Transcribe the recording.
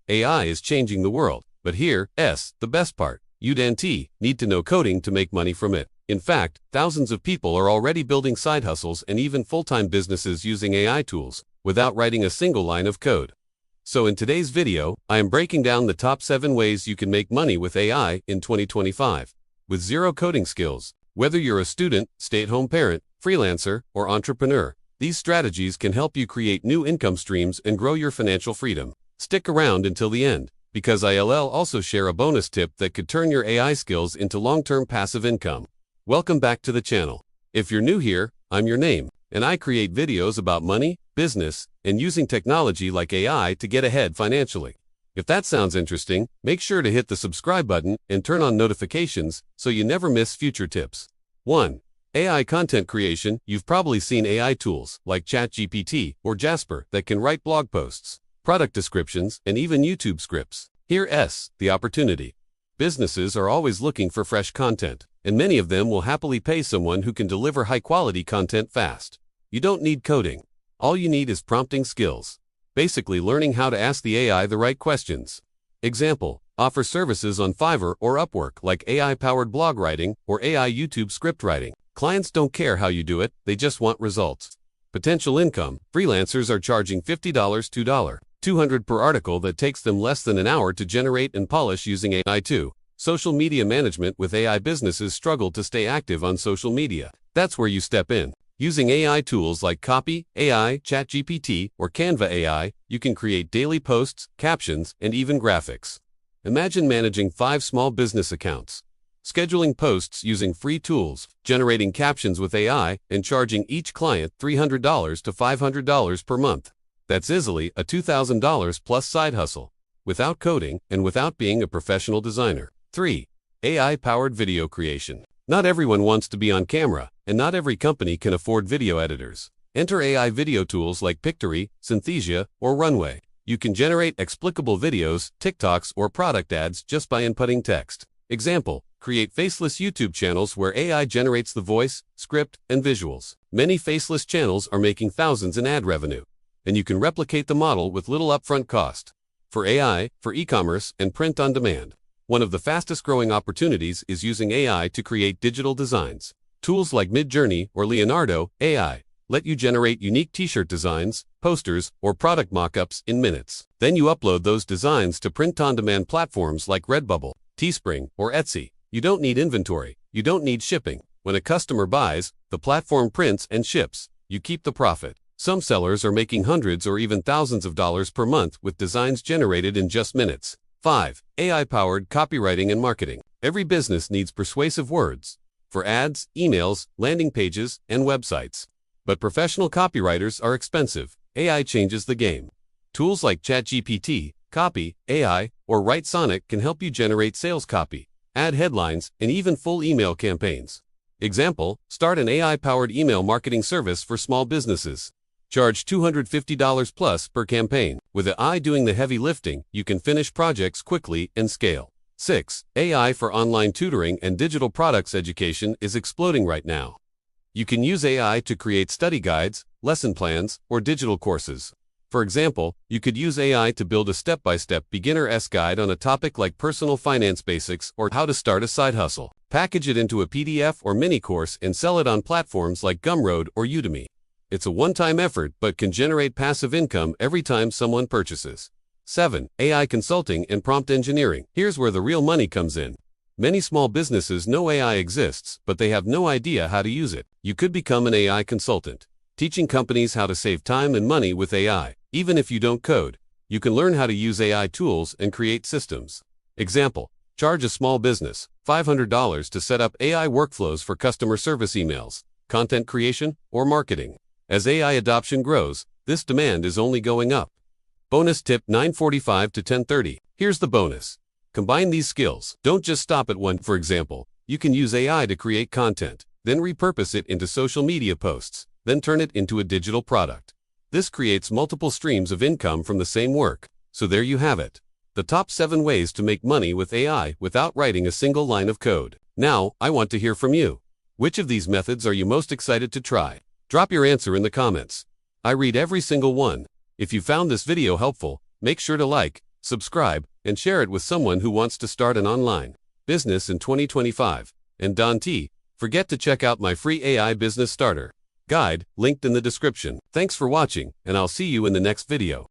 AI is changing the world, but here's the best part. You don't need to know coding to make money from it. In fact, thousands of people are already building side hustles and even full-time businesses using AI tools, without writing a single line of code. So in today's video, I am breaking down the top 7 ways you can make money with AI in 2025, with zero coding skills. Whether you're a student, stay-at-home parent, freelancer, or entrepreneur, these strategies can help you create new income streams and grow your financial freedom. Stick around until the end, because I'll also share a bonus tip that could turn your AI skills into long-term passive income. Welcome back to the channel. If you're new here, I'm your name, and I create videos about money, business, and using technology like AI to get ahead financially. If that sounds interesting, make sure to hit the subscribe button and turn on notifications so you never miss future tips. 1. AI content creation. You've probably seen AI tools like ChatGPT or Jasper that can write blog posts, product descriptions, and even YouTube scripts. Here's the opportunity. Businesses are always looking for fresh content, and many of them will happily pay someone who can deliver high-quality content fast. You don't need coding. All you need is prompting skills. Basically learning how to ask the AI the right questions. Example, offer services on Fiverr or Upwork like AI-powered blog writing or AI YouTube script writing. Clients don't care how you do it, they just want results. Potential income. Freelancers are charging $50 to $200 per article that takes them less than an hour to generate and polish using AI. 2. Social media management. With AI, businesses struggle to stay active on social media. That's where you step in. Using AI tools like Copy AI, ChatGPT, or Canva AI, you can create daily posts, captions, and even graphics. Imagine managing 5 small business accounts, scheduling posts using free tools, generating captions with AI, and charging each client $300 to $500 per month. That's easily a $2,000 plus side hustle, without coding and without being a professional designer. 3. AI-powered video creation. Not everyone wants to be on camera, and not every company can afford video editors. Enter AI video tools like Pictory, Synthesia, or Runway. You can generate explicable videos, TikToks, or product ads just by inputting text. Example, create faceless YouTube channels where AI generates the voice, script, and visuals. Many faceless channels are making thousands in ad revenue, and you can replicate the model with little upfront cost. For AI, for e-commerce, and print on demand. One of the fastest growing opportunities is using AI to create digital designs. Tools like Midjourney or Leonardo AI let you generate unique t-shirt designs, posters, or product mock-ups in minutes. Then you upload those designs to print-on-demand platforms like Redbubble, Teespring, or Etsy. You don't need inventory. You don't need shipping. When a customer buys, the platform prints and ships. You keep the profit. Some sellers are making hundreds or even thousands of dollars per month with designs generated in just minutes. 5. AI-powered copywriting and marketing. Every business needs persuasive words for ads, emails, landing pages, and websites. But professional copywriters are expensive. AI changes the game. Tools like ChatGPT, Copy AI, or WriteSonic can help you generate sales copy, add headlines, and even full email campaigns. Example, start an AI-powered email marketing service for small businesses. Charge $250 plus per campaign. With AI doing the heavy lifting, you can finish projects quickly and scale. 6. AI for online tutoring and digital products. Education is exploding right now. You can use AI to create study guides, lesson plans, or digital courses. For example, you could use AI to build a step-by-step beginner's guide on a topic like personal finance basics or how to start a side hustle. Package it into a PDF or mini course and sell it on platforms like Gumroad or Udemy. It's a one-time effort but can generate passive income every time someone purchases. 7. AI consulting and prompt engineering. Here's where the real money comes in. Many small businesses know AI exists, but they have no idea how to use it. You could become an AI consultant, teaching companies how to save time and money with AI. Even if you don't code, you can learn how to use AI tools and create systems. Example, charge a small business $500 to set up AI workflows for customer service emails, content creation, or marketing. As AI adoption grows, this demand is only going up. Bonus tip 9:45 to 10:30. Here's the bonus. Combine these skills. Don't just stop at one. For example, you can use AI to create content, then repurpose it into social media posts, then turn it into a digital product. This creates multiple streams of income from the same work. So there you have it. The top 7 ways to make money with AI without writing a single line of code. Now, I want to hear from you. Which of these methods are you most excited to try? Drop your answer in the comments. I read every single one. If you found this video helpful, make sure to like, subscribe, and share it with someone who wants to start an online business in 2025. And don't forget to check out my free AI business starter guide, linked in the description. Thanks for watching, and I'll see you in the next video.